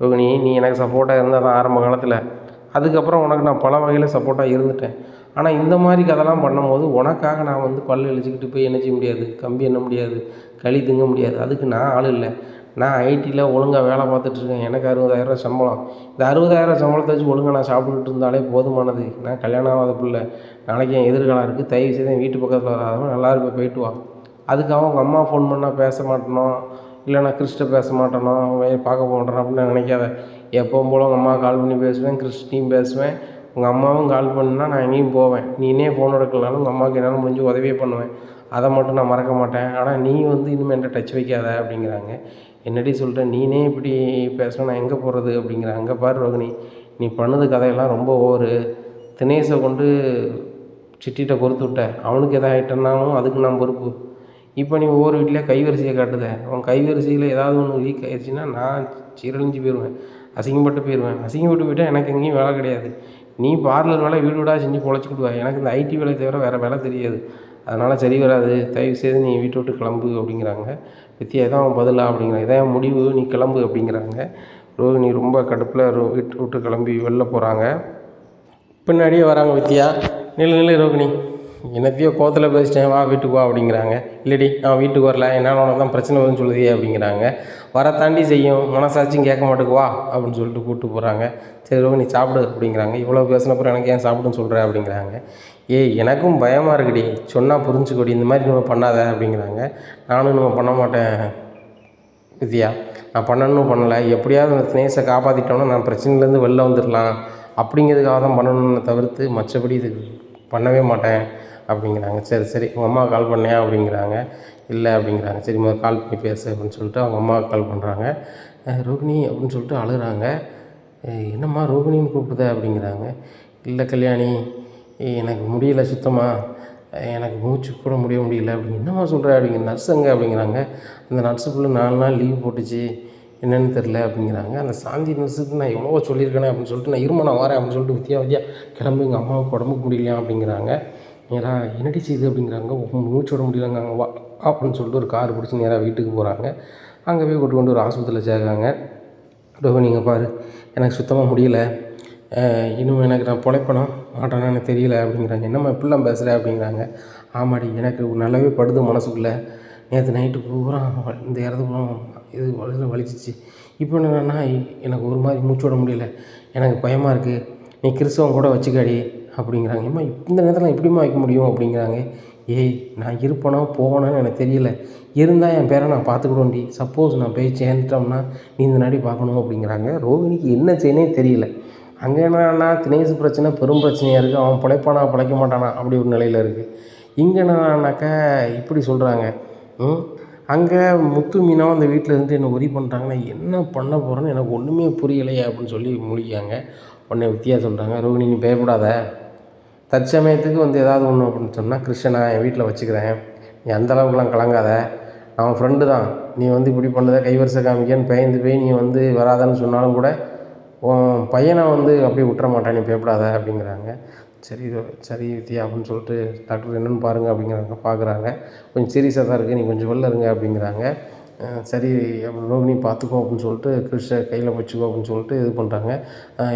ரோகிணி நீ எனக்கு சப்போர்ட்டாக இருந்தால் தான் ஆரம்ப காலத்தில், அதுக்கப்புறம் உனக்கு நான் பல வகையில் சப்போர்ட்டாக இருந்துட்டேன். ஆனால் இந்த மாதிரி கதைலாம் பண்ணும்போது உனக்காக நான் பல் இழிச்சிக்கிட்டு போய் என்ன செய்ய முடியாது, கம்பி எண்ண முடியாது, களி திங்க முடியாது. அதுக்கு நான் ஆள் இல்லை. நான் ஐடியில் ஒழுங்காக வேலை பார்த்துட்ருக்கேன், எனக்கு 60,000 சம்பளம். இந்த 60,000 சம்பளத்தை வச்சு ஒழுங்காக நான் சாப்பிட்டுட்டு இருந்தாலே போதுமானது. நான் கல்யாணம் ஆகாத பிள்ளை, நாளைக்கு என் எதிர்காலம் இருக்குது, தயவு செய்து என் வீட்டு பக்கத்தில் வராதவன் நல்லா இருப்பேன், போயிட்டு வா. அதுக்காக உங்கள் அம்மா ஃபோன் பண்ணால் பேச மாட்டேனோ, இல்லை நான் கிறிஸ்ட்ட பேச மாட்டேனோ, பார்க்க போன்றேன் அப்படின்னு நினைக்காத. எப்பவும் போல் உங்கள் அம்மா கால் பண்ணி பேசுவேன், கிறிஸ்டையும் பேசுவேன், உங்கள் அம்மாவும் கால் பண்ணினா நான் எங்கேயும் போவேன். நீனே ஃபோன் எடுக்கலனாலும் உங்கள் அம்மாவுக்கு என்னால் முடிஞ்சு உதவியே பண்ணுவேன், அதை மட்டும் நான் மறக்க மாட்டேன். ஆனால் நீ இனிமேல் என்கிட்ட டச் வைக்காத அப்படிங்கிறாங்க. என்னடி சொல்கிறேன், நீனே இப்படி பேசணும், நான் எங்கே போகிறது அப்படிங்கிறாங்க. அங்கே பாரு ரோகிணி, நீ பண்ணது கதையெல்லாம் ரொம்ப ஓவரு. தினேஷை கொண்டு சிட்டிகிட்ட பொறுத்து விட்ட, அவனுக்கு எதாவது ஆகிட்டனாலும் அதுக்கு நான் பொறுப்பு. இப்போ நீ ஒவ்வொரு வீட்லேயே கைவரிசையை காட்டுத, அவன் கைவரிசையில் ஏதாவது ஒன்று வீக் ஆயிடுச்சுன்னா நான் சீரழிஞ்சு போயிடுவேன், அசிங்கப்பட்டு போயிடுவேன். அசிங்கப்பட்டு போயிட்டால் எனக்கு எங்கேயும் வேலை கிடையாது. நீ பார்லர் வேலை வீடு வீடாக செஞ்சு பொழைச்சிக்கிடுவா, எனக்கு இந்த ஐடி வேலை தவிர வேறு வேலை தெரியாது, அதனால் சரி வராது, தயவு செய்து நீ வீட்டை விட்டு கிளம்பு அப்படிங்கிறாங்க. வித்யா இதான் அவன் பதிலா அப்படிங்கிறாங்க. இதான் முடிவு, நீ கிளம்பு அப்படிங்கிறாங்க. ரோகிணி ரொம்ப கடுப்பில் வீட்டை விட்டு கிளம்பி வெளில போகிறாங்க. பின்னாடியே வராங்க வித்யா. நில்லு ரோகிணி, என்னத்தையோ கோவத்தில் பேசிட்டேன், வா வீட்டுக்கு வா அப்படிங்கிறாங்க. இல்லடி நான் வீட்டுக்கு வரல, என்னால் உனக்கு தான் பிரச்சனை வருதுன்னு சொல்லுதியே அப்படிங்கிறாங்க. வர தாண்டி செய்யும், மனசாட்சியும் கேட்க மாட்டேக்கு, வா அப்படின்னு சொல்லிட்டு கூப்பிட்டு போகிறாங்க. சரி ரோகிணி சாப்பிடு அப்படிங்கிறாங்க. இவ்வளோ பேசினப்புறம் எனக்கு ஏன் சாப்பிடுன்னு சொல்கிற அப்படிங்கிறாங்க. ஏய் எனக்கும் பயமாக இருக்குடி, சொன்னால் புரிஞ்சுக்கொடி, இந்த மாதிரி நம்ம பண்ணாத அப்படிங்கிறாங்க. நானும் நம்ம பண்ண மாட்டேன் வித்யா, நான் பண்ணணும்னு பண்ணலை, எப்படியாவது அந்த ஸ்னேஸை காப்பாற்றிட்டோன்னா நான் பிரச்சனையிலேருந்து வெளில வந்துடலாம் அப்படிங்கிறதுக்காக தான் பண்ணணும்னு தவிர்த்து மற்றபடி இது பண்ணவே மாட்டேன் அப்படிங்கிறாங்க. சரி உங்கள் அம்மா கால் பண்ணியா அப்படிங்கிறாங்க. இல்லை அப்படிங்கிறாங்க. சரி முதல்ல கால் பண்ணி பேசு அப்படின்னு சொல்லிட்டு அவங்க அம்மாவுக்கு கால் பண்ணுறாங்க. ரோகிணி அப்படின்னு சொல்லிட்டு அழுகிறாங்க. என்னம்மா ரோகிணின்னு கூப்பிடுத அப்படிங்கிறாங்க. இல்லை கல்யாணி, எனக்கு முடியலை சுத்தமாக, எனக்கு மூச்சு கூட முடியல அப்படின்னு. என்னம்மா சொல்கிற அப்படிங்கிற. நர்ஸுங்க அப்படிங்கிறாங்க. அந்த நர்ஸுக்குள்ளே 4 நாள் லீவ் போட்டுச்சு, என்னென்னு தெரில அப்படிங்கிறாங்க. அந்த சாந்தி நர்ஸுக்கு நான் எவ்வளவோ சொல்லியிருக்கேனே அப்படின்னு சொல்லிட்டு, நான் வரேன் அப்படின்னு சொல்லிட்டு வித்யா கிளம்பி எங்கள் அம்மாவுக்கு உடம்புக்கு முடியலையா அப்படிங்கிறாங்க. நேராக என்னடி செய்யுது அப்படிங்கிறாங்க. மூச்சு விட முடியலங்க, அங்கே வா அப்படின்னு சொல்லிட்டு ஒரு கார் பிடிச்சி நேராக வீட்டுக்கு போகிறாங்க. அங்கே போய் கொண்டு ஒரு ஆஸ்பத்திரியில் சேர்க்குறாங்க. ரோகிணிங்க பாரு, எனக்கு சுத்தமாக முடியல, இன்னும் எனக்கு நான் பொழைப்பேனா மாட்டேனா எனக்கு தெரியல அப்படிங்கிறாங்க. என்னம்மா இப்படிலாம் பேசுகிற அப்படிங்கிறாங்க. ஆமாடி, எனக்கு நல்லாவே படுது மனசுக்குள்ளே, நேற்று நைட்டு பூரா இந்த இடத்துல இது வலிச்சிச்சு, இப்போ என்னன்னா எனக்கு ஒரு மாதிரி மூச்சு விட முடியல, எனக்கு பயமாக இருக்குது, நீ கிறிஸ்தவம் கூட வச்சுக்காடி அப்படிங்கிறாங்க. ஏம்மா இந்த நேரத்தில் எப்படிம்மா வைக்க முடியும் அப்படிங்கிறாங்க. ஏய் நான் இருப்பேனா போவேனான்னு எனக்கு தெரியல, இருந்தால் என் பேரை நான் பார்த்துக்கிடுவேன்டி, சப்போஸ் நான் போய் சேர்ந்துட்டோம்னா நீ இந்த நாடி பார்க்கணும் அப்படிங்கிறாங்க. ரோகிணிக்கு என்ன செய்யனே தெரியல. அங்கே என்னன்னா தினேஷ் பிரச்சனை பெரும் பிரச்சனையாக இருக்குது, அவன் பிழைப்பானா பிழைக்க மாட்டானா அப்படி ஒரு நிலையில் இருக்குது. இங்கே என்னன்னாக்கா இப்படி சொல்கிறாங்க. அங்கே முத்து மீனாவும் அந்த வீட்டில் இருந்து என்ன உரி பண்ணுறாங்கன்னா என்ன பண்ண போகிறேன்னு எனக்கு ஒன்றுமே புரியலையே அப்படின்னு சொல்லி முடிக்காங்க. உடனே வித்தியா சொல்கிறாங்க, ரோகிணி நீ பயப்படாத, தற்சமயத்துக்கு வந்து ஏதாவது ஒன்று அப்படின்னு சொன்னால் கிருஷ்ணனை என் வீட்டில் வச்சுக்கிறேன், நீ அந்தளவுக்குலாம் கலங்காத, அவன் ஃப்ரெண்டு தான், நீ வந்து இப்படி பண்ணதை கைவரிசை காமிக்கன்னு பயந்து போய் நீ வந்து வராதான்னு சொன்னாலும் கூட உன் பையனை வந்து அப்படியே விட்டுற மாட்டான், நீ பயப்படாத அப்படிங்கிறாங்க. சரி சரி வித்யா அப்படின்னு சொல்லிட்டு டாக்டர் என்னென்னு பாருங்கள் அப்படிங்கிறாங்க. பார்க்குறாங்க, கொஞ்சம் சீரியஸாக தான் இருக்குது, நீ கொஞ்சம் வெளில இருங்க அப்படிங்கிறாங்க. சரி அப்புறம் ரோகிணி பார்த்துக்கோ அப்படின்னு சொல்லிட்டு கிருஷ்ண கையில் வச்சுக்கோ அப்படின்னு சொல்லிட்டு இது பண்ணுறாங்க.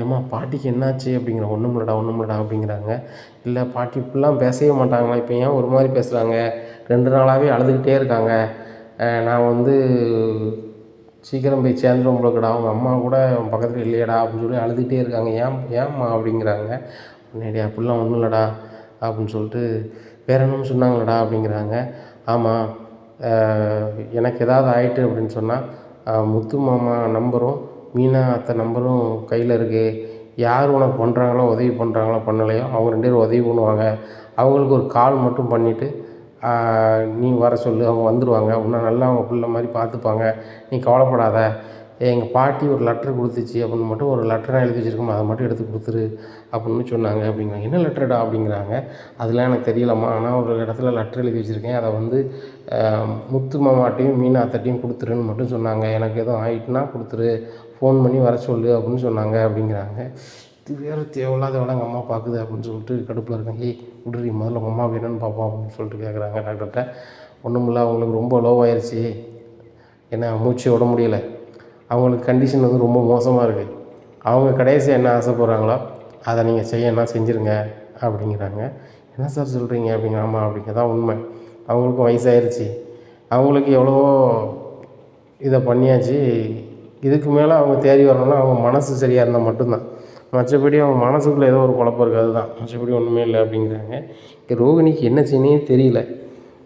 ஏம்மா பாட்டிக்கு என்னாச்சு அப்படிங்கிற, ஒன்றும் இல்லைடா அப்படிங்கிறாங்க. இல்லை பாட்டி இப்படிலாம் பேசவே மாட்டாங்களா, இப்போ ஏன் ஒரு மாதிரி பேசுகிறாங்க, 2 நாளாகவே அழுதுகிட்டே இருக்காங்க, நான் வந்து சீக்கிரம் போய் சேர்ந்துடும் போலக்கடா, அவங்க அம்மா கூட பக்கத்தில் இல்லையடா அப்படின்னு சொல்லி அழுதுகிட்டே இருக்காங்க, ஏம்மா அப்படிங்கிறாங்க. முன்னாடி அப்படிலாம் ஒன்றும் இல்லைடா அப்படின்னு சொல்லிட்டு வேறு என்னன்னு சொன்னாங்களடா அப்படிங்கிறாங்க. ஆமாம், எனக்கு ஏதாவது ஆயிட்டு அப்படின்னு சொன்னால் முத்து மாமா நம்பரும் மீனா அத்தை நம்பரும் கையில் இருக்குது, யார் உனக்கு பண்ணுறாங்களோ உதவி பண்ணுறாங்களோ பண்ணலையோ அவங்க 2 பேரும் உதவி பண்ணுவாங்க, அவங்களுக்கு ஒரு கால் மட்டும் பண்ணிவிட்டு நீ வர சொல்லு, அவங்க வந்துடுவாங்க, இன்னும் நல்லா அவங்க பிள்ளை மாதிரி பார்த்துப்பாங்க, நீ கவலைப்படாத, எங்கள் பாட்டி ஒரு லெட்ரு கொடுத்துச்சு அப்படின்னு மட்டும் ஒரு லெட்டராக எழுதி வச்சுருக்கோம், அதை மட்டும் எடுத்து கொடுத்துரு அப்படின்னு சொன்னாங்க அப்படிங்கிறாங்க. என்ன லெட்டருடா அப்படிங்கிறாங்க. அதெல்லாம் எனக்கு தெரியலம்மா, ஆனால் ஒரு இடத்துல லெட்ரு எழுதி வச்சுருக்கேன், அதை வந்து முத்து மாமாட்டையும் மீனா அத்தைட்டையும் கொடுத்துருன்னு மட்டும் சொன்னாங்க, எனக்கு எதுவும் ஆகிட்டுனா கொடுத்துரு, ஃபோன் பண்ணி வர சொல்லு அப்படின்னு சொன்னாங்க அப்படிங்கிறாங்க. இது வேறு தேவையில்லாத வேலை எங்கள் அம்மா பார்க்குது அப்படின்னு சொல்லிட்டு கடுப்பில் இருக்காங்க. ஏய் விடுறி, முதல்ல உங்கள் அம்மாவுக்கு என்னென்னு பார்ப்போம் அப்படின்னு சொல்லிட்டு கேட்குறாங்க டாக்டர்கிட்ட. ஒன்றும் இல்லை, அவங்களுக்கு ரொம்ப லோவாயிருச்சு, ஏன்னா மூச்சு விட முடியலை, அவங்களுக்கு கண்டிஷன் வந்து ரொம்ப மோசமாக இருக்குது, அவங்க கடைசியாக என்ன ஆசைப்படுறாங்களோ அதை நீங்கள் செய்யணும்னா செஞ்சுருங்க அப்படிங்கிறாங்க. என்ன சார் சொல்கிறீங்க அப்படிங்க. ஆமாம் அப்படிங்க தான் உண்மை, அவங்களுக்கும் வயசாயிருச்சு, அவங்களுக்கு எவ்வளவோ இதை பண்ணியாச்சு, இதுக்கு மேலே அவங்க தேடி வரணும்னா அவங்க மனசு சரியாக இருந்தால் மட்டும்தான், மற்றபடி அவங்க மனசுக்குள்ளே ஏதோ ஒரு குழப்பம் இருக்குது, அதுதான், மற்றபடி ஒன்றுமே இல்லை அப்படிங்கிறாங்க. இங்கே ரோகிணிக்கு என்ன செய்யனே தெரியல.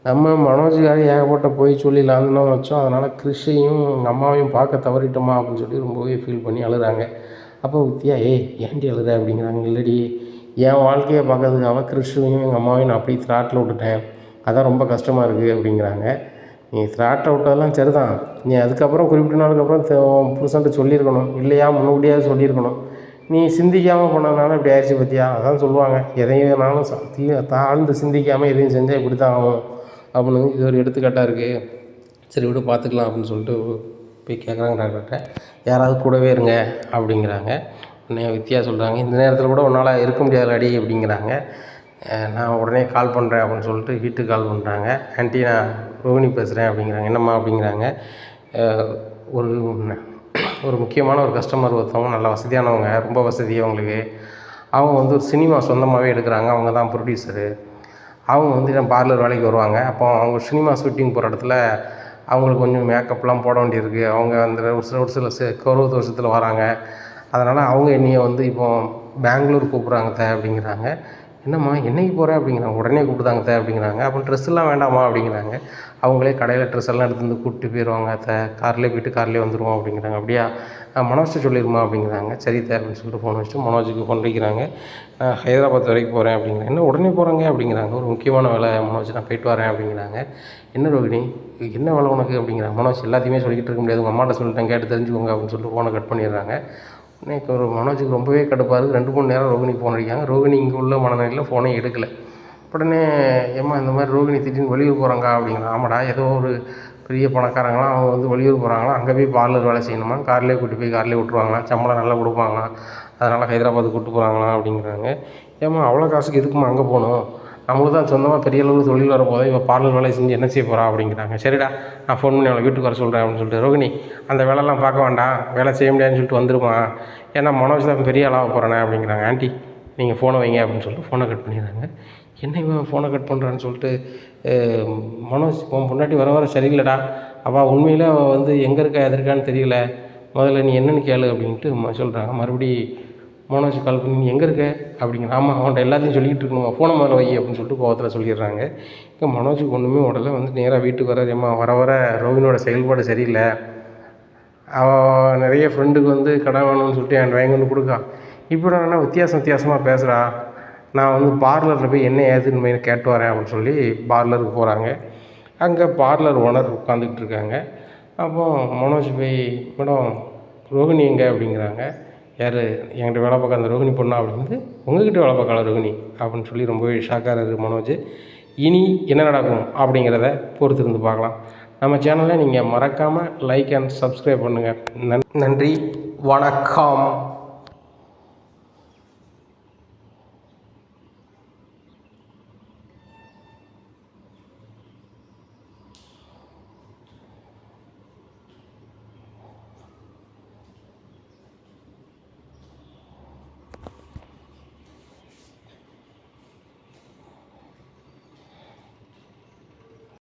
நம்ம மனோஜுக்காக ஏகப்பட்ட போய் சொல்லி லாந்தனம் வச்சோம், அதனால் கிறிஷையும் எங்கள் அம்மாவையும் பார்க்க தவறிட்டோமா அப்படின்னு சொல்லி ரொம்பவே ஃபீல் பண்ணி அழுகிறாங்க. அப்போ வித்தியா ஏன்டி அழுகிற அப்படிங்கிறாங்க. இல்லடி, என் வாழ்க்கையை பார்க்கறதுக்காக கிறிஷையும் எங்கள் அம்மாவையும் நான் அப்படியே த்ராட்டில் விட்டுட்டேன், அதான் ரொம்ப கஷ்டமாக இருக்குது அப்படிங்கிறாங்க. நீ த்ராட்டை விட்டதெல்லாம் சரி தான், நீ அதுக்கப்புறம் குறிப்பிட்ட நாளுக்கப்புறம் புருஷன்ட்டு சொல்லியிருக்கணும், இல்லையா முன்னாடியாவது சொல்லியிருக்கணும், நீ சிந்திக்காமல் பண்ணதுனால இப்படி ஆயிடுச்சு பற்றியா, அதான் சொல்லுவாங்க, எதையும் வேணாலும் தாழ்ந்து சிந்திக்காமல் எதையும் செஞ்சால் இப்படி தான் ஆகும் அப்படின்னு. இது ஒரு எடுத்துக்காட்டாக இருக்குது, சரி விட பார்த்துக்கலாம் அப்படின்னு சொல்லிட்டு போய் கேட்குறாங்க டாக்டர்கிட்ட. யாராவது கூடவே இருங்க அப்படிங்கிறாங்க. உடனே வித்தியா சொல்கிறாங்க, இந்த நேரத்தில் கூட உன்னால் இருக்க முடியாது அடி அப்படிங்கிறாங்க. நான் உடனே கால் பண்ணுறேன் அப்படின்னு சொல்லிட்டு வீட்டுக்கு கால் பண்ணுறாங்க. ஆண்டி நான் ரோகிணி பேசுகிறேன் அப்படிங்கிறாங்க. என்னம்மா அப்படிங்கிறாங்க. ஒரு முக்கியமான ஒரு கஸ்டமர் ஒருத்தவங்க, நல்ல வசதியானவங்க, ரொம்ப வசதி அவங்களுக்கு, அவங்க வந்து ஒரு சினிமா சொந்தமாகவே எடுக்கிறாங்க, அவங்க தான் ப்ரொடியூசரு, அவங்க வந்து என் பார்லர் வேலைக்கு வருவாங்க. அப்போ அவங்க சினிமா ஷூட்டிங் போகிற இடத்துல அவங்களுக்கு கொஞ்சம் மேக்கப்லாம் போட வேண்டியிருக்கு, அவங்க அந்த ஒரு சில கௌரவ வருஷத்தில் வராங்க, அதனால் அவங்க என்னையை வந்து இப்போது பெங்களூர் கூப்பிட்றாங்க அப்படிங்கிறாங்க. என்னம்மா என்னைக்கு போகிறேன் அப்படிங்கிறாங்க. உடனே கூப்பிடுதாங்க அப்படிங்கிறாங்க. அப்புறம் ட்ரெஸ்ஸெல்லாம் வேண்டாமா அப்படிங்கிறாங்க. அவங்களே கடையில் ட்ரெஸ் எல்லாம் எடுத்து வந்து கூப்பிட்டு போயிடுவாங்க கார்லேயே போய்ட்டு கார்லேயே வந்துடுவோம் அப்படிங்கிறாங்க. அப்படியா, மனோஜ்கிட்ட சொல்லிடுமா அப்படிங்கிறாங்க. சரி அப்படின்னு சொல்லிட்டு ஃபோன் வச்சுட்டு மனோஜுக்கு ஃபோன் வைக்கிறாங்க. ஹைதராபாத் வரைக்கும் போகிறேன் அப்படிங்கிறாங்க. என்ன உடனே போகிறாங்க அப்படிங்கிறாங்க. ஒரு முக்கியமான வேலை மனோஜ், நான் போயிட்டு வரேன் அப்படிங்கிறாங்க. என்ன ரோகிணி என்ன வேலை உனக்கு அப்படிங்கிறாங்க. மனோஜ் எல்லாத்தையுமே சொல்லிக்கிட்டு இருக்க முடியாது, உங்கள் அம்மாட்ட சொல்லிட்டேன், கேட்டு தெரிஞ்சுக்கோங்க அப்படின்னு சொல்லிட்டு ஃபோனை கட் பண்ணிடுறாங்க. இன்னைக்கு ஒரு மனோஜுக்கு ரொம்பவே கடுப்பாக இருக்குது. 2-3 நேரம் ரோகிணிக்கு ஃபோன் அடிக்காங்க. ரோகிணி இங்கே உள்ள மனநிலையில் ஃபோனே எடுக்கலை. உடனே ஏம்மா இந்த மாதிரி ரோகிணி திடீர்னு வெளியூர் போகிறாங்க அப்படிங்கிறாங்க. ஆமாடா, ஏதோ ஒரு பெரிய பணக்காரங்களாம் அவங்க வந்து வெளியூர் போகிறாங்களாம், அங்கே போய் பார்லர் வேலை செய்யணுமா, கார்லேயே கூட்டி போய் கார்லேயே விட்ருவாங்களாம், சம்பளம் நல்லா கொடுப்பாங்களாம், அதனால் ஹைதராபாத்துக்கு கூப்பிட்டு போகிறாங்களாம் அப்படிங்கிறாங்க. ஏம்மா அவ்வளோ காசுக்கு எதுக்குமா அங்கே போகணும், நம்மளுக்கு தான் சொந்தமாக பெரிய அளவுக்கு தொழில் வரப்போதே, இப்போ பார்லர் வேலை செஞ்சு என்ன செய்ய போகிறா அப்படிங்கிறாங்க. சரிடா, நான் ஃபோன் பண்ணி அவளை வீட்டுக்கு வர சொல்கிறேன் அப்படின்னு சொல்லிட்டு, ரோகிணி அந்த வேலைலாம் பார்க்க வேண்டாம், வேலை செய்ய முடியாதுன்னு சொல்லிட்டு வந்துடுமா, ஏன்னா மனோஜ் தான் பெரிய ஆளாக போகிறேனே அப்படிங்கிறாங்க. ஆண்டி நீங்கள் ஃபோனை வைங்க அப்படின்னு சொல்லிட்டு ஃபோனை கட் பண்ணிடுறாங்க. என்ன இவன் ஃபோனை கட் பண்ணுறான்னு சொல்லிட்டு, மனோஜ் உன் பொண்டாட்டி வர வர சரியில்லைடா, அவள் உண்மையில் அவள் வந்து எங்கே இருக்கா எதற்கான்னு தெரியல, முதல்ல நீ என்னென்னு கேளு அப்படின்ட்டு சொல்கிறாங்க. மறுபடி மனோஜ் கால் பண்ணி நீ எங்கே இருக்க அப்படிங்கிற. ஆமாம் அவன்கிட்ட எல்லாத்தையும் சொல்லிக்கிட்டு இருக்கணுமா, ஃபோனை முதல்ல வை அப்படின்னு சொல்லிட்டு கோவத்தில் சொல்லிடுறாங்க. இப்போ மனோஜுக்கு ஒன்றுமே உடலை வந்து நேராக வீட்டுக்கு வர ஏமா வர வர ரோஹினியோட செயல்பாடு சரியில்லை, அவள் நிறைய ஃப்ரெண்டுக்கு வந்து கடன் வேணும்னு சொல்லிட்டு என் வாங்கி வந்து கொடுக்கா, இப்போ நான் வித்தியாசமாக பேசுகிறா, நான் வந்து பார்லரில் போய் என்ன ஏதுன்னு போய் கேட்டு வரேன் அப்படின்னு சொல்லி பார்லருக்கு போகிறாங்க. அங்கே பார்லர் ஓனர் உட்காந்துக்கிட்டு இருக்காங்க. அப்போ மனோஜ் போய் மேடம் ரோஹினி எங்கே அப்படிங்கிறாங்க. யார், என்கிட்ட வேலை பார்க்க அந்த ரோஹினி பொண்ணா அப்படிங்கிறது, உங்கள்கிட்ட வேலை பார்க்கல ரோஹினி அப்படின்னு சொல்லி ரொம்பவே ஷாக்காகிறாரு மனோஜ். இனி என்ன நடக்கும் அப்படிங்கிறத பொறுத்திருந்து பார்க்கலாம். நம்ம சேனலை நீங்கள் மறக்காமல் லைக் அண்ட் சப்ஸ்கிரைப் பண்ணுங்கள். நன்றி, வணக்கம்.